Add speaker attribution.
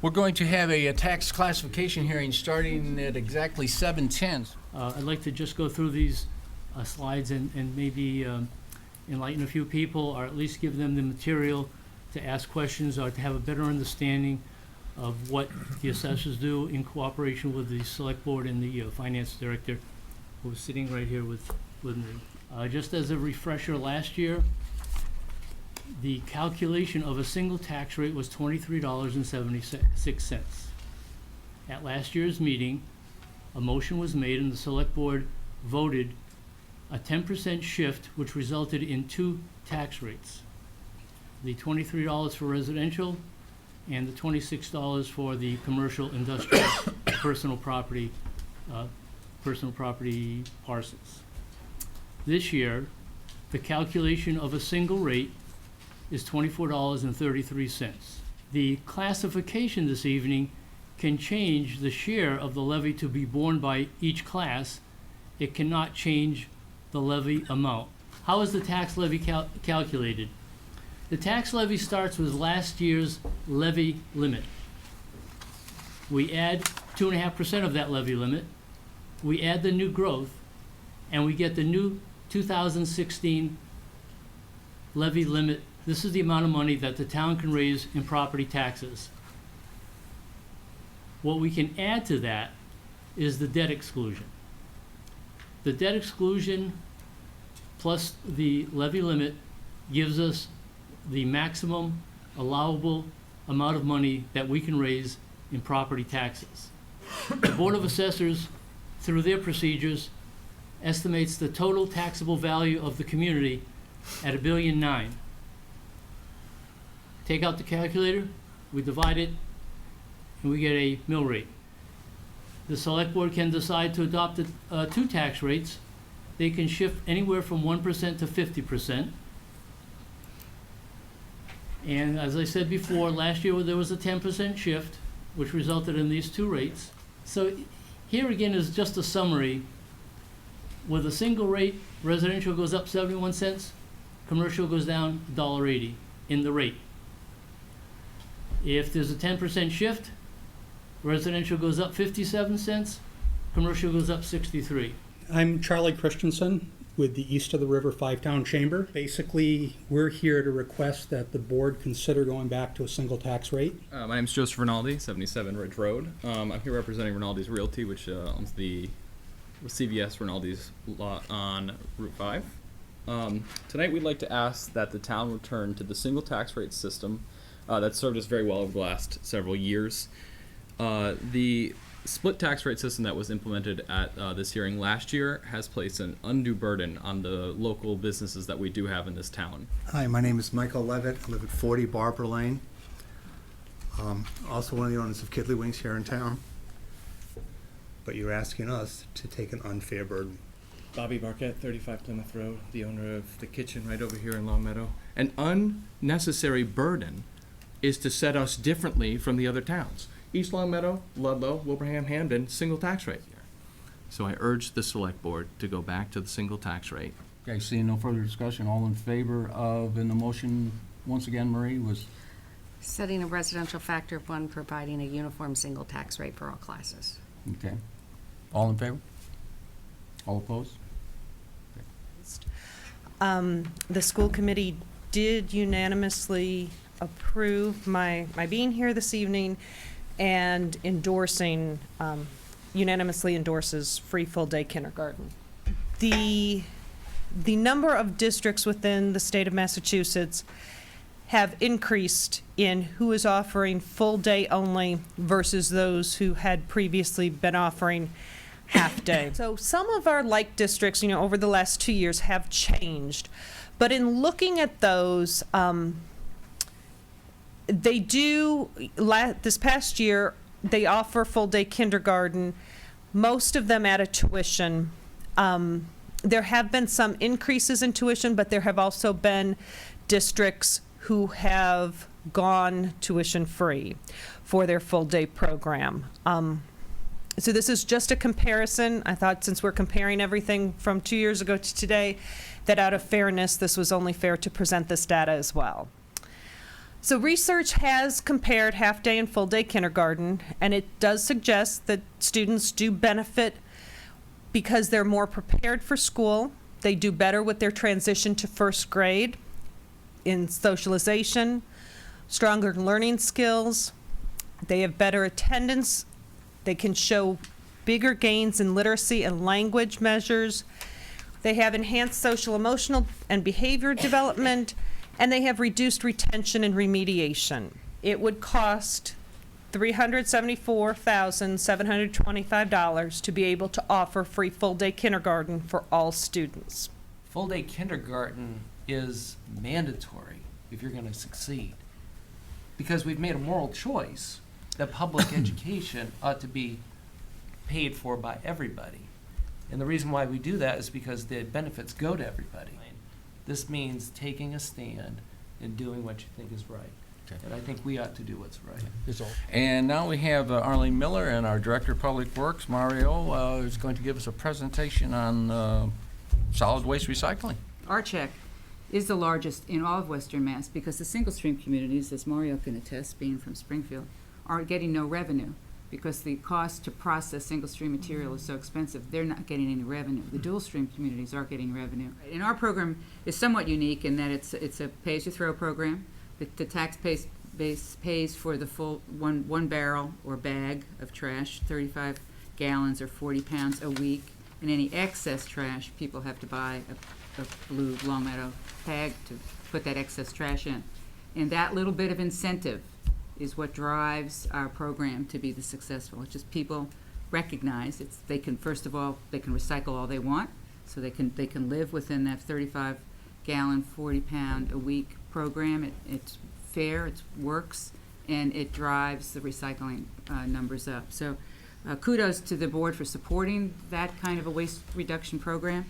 Speaker 1: We're going to have a tax classification hearing starting at exactly 7:10.
Speaker 2: I'd like to just go through these slides and maybe enlighten a few people, or at least give them the material to ask questions or to have a better understanding of what the assessors do in cooperation with the select board and the finance director, who is sitting right here with me. Just as a refresher, last year, the calculation of a single tax rate was $23.76. At last year's meeting, a motion was made and the select board voted a 10% shift, which resulted in two tax rates. The $23 for residential and the $26 for the commercial, industrial, personal property parcels. This year, the calculation of a single rate is $24.33. The classification this evening can change the share of the levy to be borne by each class. It cannot change the levy amount. How is the tax levy calculated? The tax levy starts with last year's levy limit. We add 2.5% of that levy limit. We add the new growth, and we get the new 2016 levy limit. This is the amount of money that the town can raise in property taxes. What we can add to that is the debt exclusion. The debt exclusion plus the levy limit gives us the maximum allowable amount of money that we can raise in property taxes. The Board of Assessors, through their procedures, estimates the total taxable value of the community at $1.9 billion. Take out the calculator, we divide it, and we get a mill rate. The select board can decide to adopt two tax rates. They can shift anywhere from 1% to 50%. And as I said before, last year there was a 10% shift, which resulted in these two rates. So here again is just a summary. With a single rate, residential goes up 71 cents, commercial goes down $1.80 in the rate. If there's a 10% shift, residential goes up 57 cents, commercial goes up 63.
Speaker 3: I'm Charlie Christensen with the East of the River Five-Town Chamber. Basically, we're here to request that the board consider going back to a single tax rate.
Speaker 4: My name is Joseph Rinaldi, 77 Ridge Road. I'm here representing Rinaldi's Realty, which owns the CVS Rinaldi's lot on Route 5. Tonight we'd like to ask that the town return to the single tax rate system that served us very well over the last several years. The split tax rate system that was implemented at this hearing last year has placed an undue burden on the local businesses that we do have in this town.
Speaker 5: Hi, my name is Michael Levitt. I live at 40 Barbara Lane. Also one of the owners of Kidley Wings here in town. But you're asking us to take an unfair burden.
Speaker 6: Bobby Barquette, 35 Plymouth Road, the owner of the kitchen right over here in Long Meadow.
Speaker 1: An unnecessary burden is to set us differently from the other towns. East Long Meadow, Ludlow, Wilbraham, Hamden, single tax rate here. So I urge the select board to go back to the single tax rate.
Speaker 7: Okay, seeing no further discussion, all in favor of, and the motion, once again, Marie, was?
Speaker 8: Setting a residential factor of 1, providing a uniform single tax rate for all classes.
Speaker 7: Okay. All in favor? All opposed?
Speaker 9: The school committee did unanimously approve my being here this evening and endorsing, unanimously endorses free full-day kindergarten. The number of districts within the state of Massachusetts have increased in who is offering full day only versus those who had previously been offering half day. So some of our like districts, over the last 2 years have changed. But in looking at those, they do, this past year, they offer full day kindergarten, most of them at a tuition. There have been some increases in tuition, but there have also been districts who have gone tuition free for their full day program. So this is just a comparison. I thought since we're comparing everything from 2 years ago to today, that out of fairness, this was only fair to present this data as well. So research has compared half-day and full-day kindergarten, and it does suggest that students do benefit because they're more prepared for school. They do better with their transition to first grade in socialization, stronger learning skills. They have better attendance. They can show bigger gains in literacy and language measures. They have enhanced social, emotional, and behavior development, and they have reduced retention and remediation. It would cost $374,725 to be able to offer free full-day kindergarten for all students.
Speaker 10: Full-day kindergarten is mandatory if you're going to succeed, because we've made a moral choice that public education ought to be paid for by everybody. And the reason why we do that is because the benefits go to everybody. This means taking a stand and doing what you think is right.
Speaker 7: Okay.
Speaker 10: And I think we ought to do what's right.
Speaker 7: And now we have Arlene Miller and our Director of Public Works, Mario, is going to give us a presentation on solid waste recycling.
Speaker 11: RCHEC is the largest in all of Western Mass because the single-stream communities, as Mario can attest, being from Springfield, are getting no revenue because the cost to process single-stream material is so expensive. They're not getting any revenue. The dual-stream communities are getting revenue. And our program is somewhat unique in that it's a pay-as-you-throw program. The tax base pays for the full one barrel or bag of trash, 35 gallons or 40 pounds a week. And any excess trash, people have to buy a blue Longmeadow bag to put that excess trash in. And that little bit of incentive is what drives our program to be the successful. It's just people recognize they can, first of all, they can recycle all they want, so they can live within that 35 gallon, 40 pound a week program. It's fair, it works, and it drives the recycling numbers up. So kudos to the board for supporting that kind of a waste reduction program.